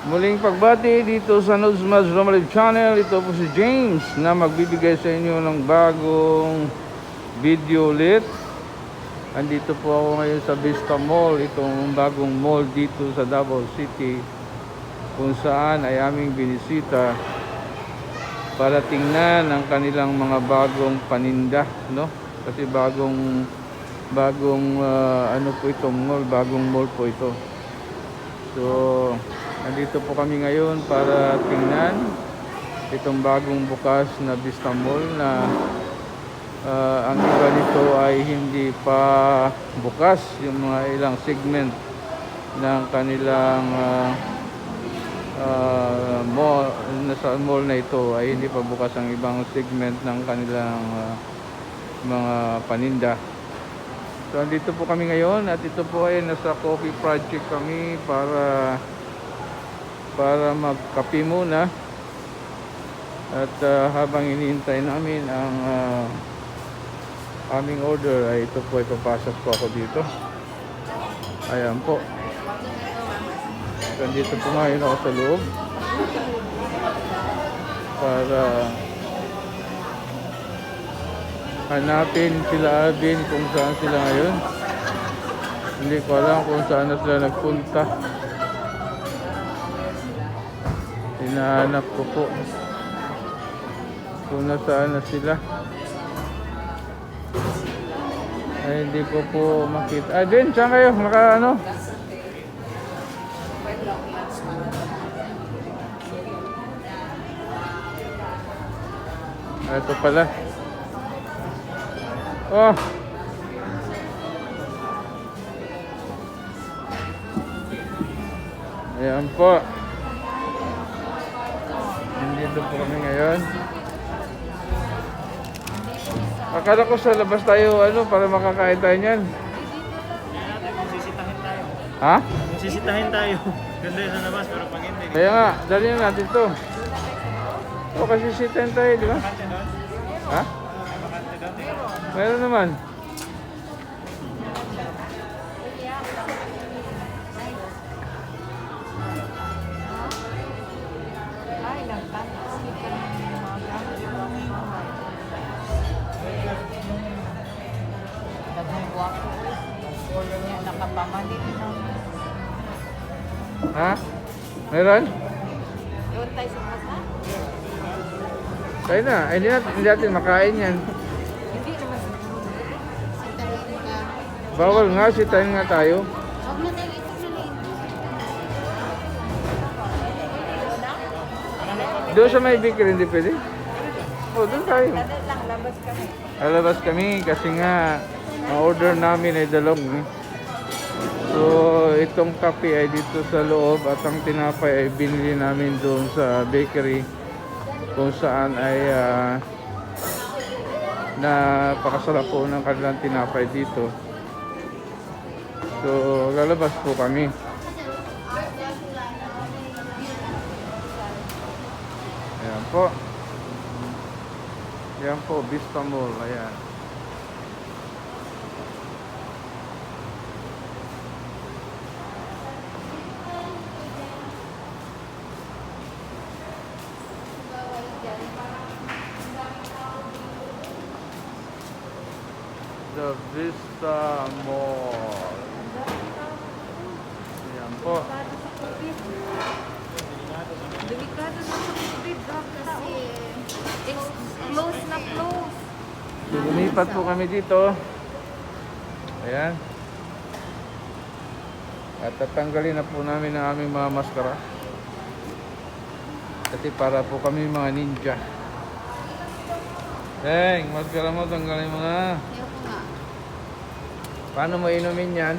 Muling pagbati dito sa Nuzmaz Romalib Channel. Ito po si James na magbibigay sa inyo ng bagong video ulit. Andito po ako ngayon sa Vista Mall, itong bagong mall dito sa Davao City, kung saan ay aming binisita para tingnan ang kanilang mga bagong paninda, no? Kasi bagong ano po itong mall, bagong mall po ito. So nandito po kami ngayon para tingnan itong bagong bukas na Vista Mall na ang iba nito ay hindi pa bukas. Yung mga ilang segment ng kanilang mall, sa mall na ito ay hindi pa bukas ang ibang segment ng kanilang mga paninda. So andito po kami ngayon at ito po ay nasa coffee project kami para magkape muna at habang iniintay namin ang aming order ay ito po ay papasok po ako dito. Ayan po. So dito po ngayon ako sa loob para hanapin sila Alvin kung saan sila ngayon. Hindi ko alam kung saan na sila nagpunta. Hinahanap ko po kung nasaan na sila. Ay hindi ko po makita. Din, saan kayo? Ano? Ito pala. Oh. Ayan po. Nandito po kami ngayon. Akala ko sa labas tayo para makakain tayo niyan. Sisitahin tayo. Ha? Sisitahin tayo. Ganda yun sa labas pero pag hindi. Kaya nga, dali na natin to. O kasi sisitahin tayo, di ba? Bakante doon? Ha? Bakante doon? Meron naman. Ha? Meron? Doon tayo sa masa? Tayo na. Ay, hindi natin makain yan. Hindi naman. Sitahin ka. Bawal nga, sitahin nga tayo. Huwag na tayo ito na lane. Doon sa may bakery, hindi pwede? O, doon tayo. Dali lang, labas kami. Lalabas kami kasi nga ang order namin ay dalawang. So itong kape ay dito sa loob at ang tinapay ay binili namin doon sa bakery kung saan ay napakasarap po ng kanilang tinapay dito. So lalabas po kami. Ayan po. Ayan po, Vista Mall. Ayan. The Vista Mall. Ayan po. Delikado sa COVID kasi close na close. So, lumipat po kami dito. Ayan. At tatanggalin na po namin ang aming mga maskara. Kasi para po kami mga ninja. Deng, maskara mo, tanggalin mo na. Ayoko nga. Paano mo inumin yan?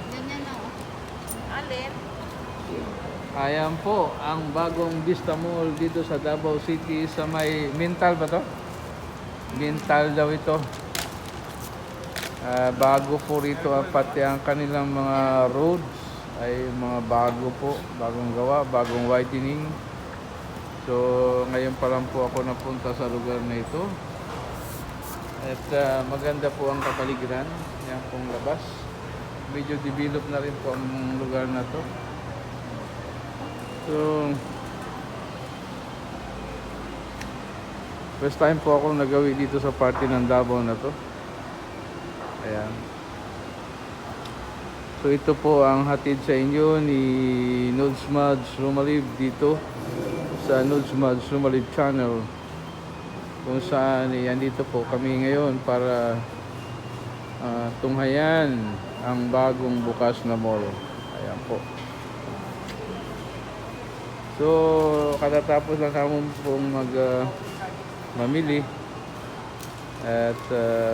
Ganyan na oh. Alin? Ayan po, ang bagong Vista Mall dito sa Davao City sa may Mintal ba to? Mintal daw ito. Bago po rito pati ang kanilang mga roads ay mga bago po, bagong gawa, bagong widening. So ngayon pa lang po ako napunta sa lugar na ito. At maganda po ang kapaligiran. Yan pong labas. Medyo develop na rin po ang lugar na to. So, first time po ako nagawi dito sa party ng Davao na to. Ayan. So ito po ang hatid sa inyo ni Nodes Mads Romalib dito sa Nodes Mads Romalib channel, kung saan andito po kami ngayon para tunghayan ang bagong bukas na mall. Ayan po. So katatapos lang namin pong mamili. At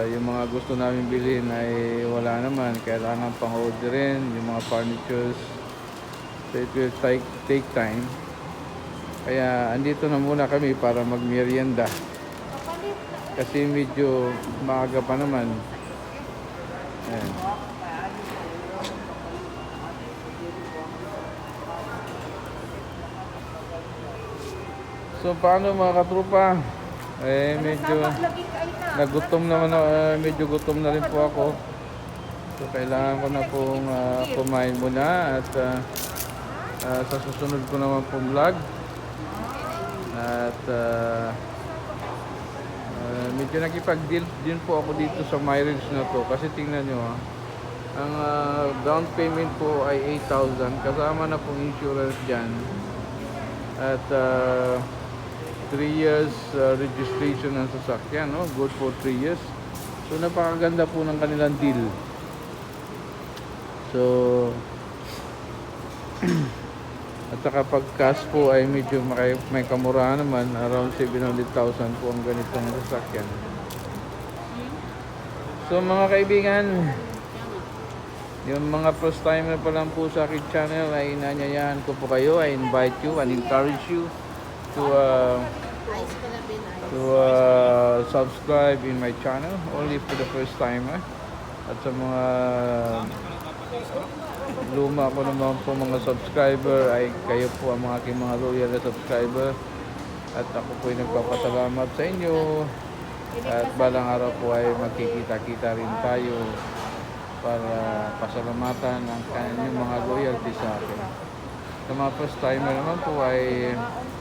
yung mga gusto namin bilhin ay wala naman, kailangan pang orderin yung mga furnitures, so it will take time, kaya andito na muna kami para magmerienda kasi medyo maaga pa naman. Ayan. So paano mga katrupa, medyo nagutom naman, medyo gutom na rin po ako. So kailangan ko na pong kumain muna at sa susunod ko naman pong vlog. At medyo nakipag-deal din po ako dito sa marriage na to kasi tingnan nyo ang down payment po ay 8,000 kasama na pong insurance dyan. At 3 years registration ng sasakyan, no? Good for 3 years. So napakaganda po ng kanilang deal. So at saka pag cash po ay medyo may kamura naman, around 700,000 po ang ganitong sasakyan. So mga kaibigan, yung mga first timer pa lang po sa aking channel ay inanyayahan ko po kayo, I invite you and encourage you to subscribe in my channel only for the first timer. At sa mga luma ko naman po mga subscriber ay kayo po ang aking mga loyal na subscriber, at ako po ay nagpapasalamat sa inyo, at balang araw po ay magkikita-kita rin tayo para pasalamatan ang kanyang mga loyalty sa akin. Sa mga first timer naman po ay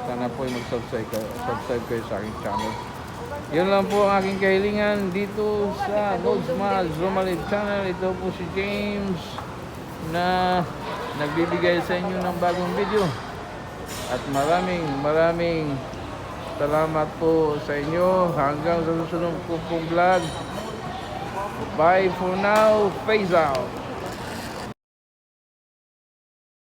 sana po ay subscribe kayo sa aking channel. Yun lang po ang aking kahilingan dito sa Nodes Mads Romalib channel. Ito po si James na nagbibigay sa inyo ng bagong video. At maraming salamat po sa inyo. Hanggang sa susunod po pong vlog. Bye for now. Peace out.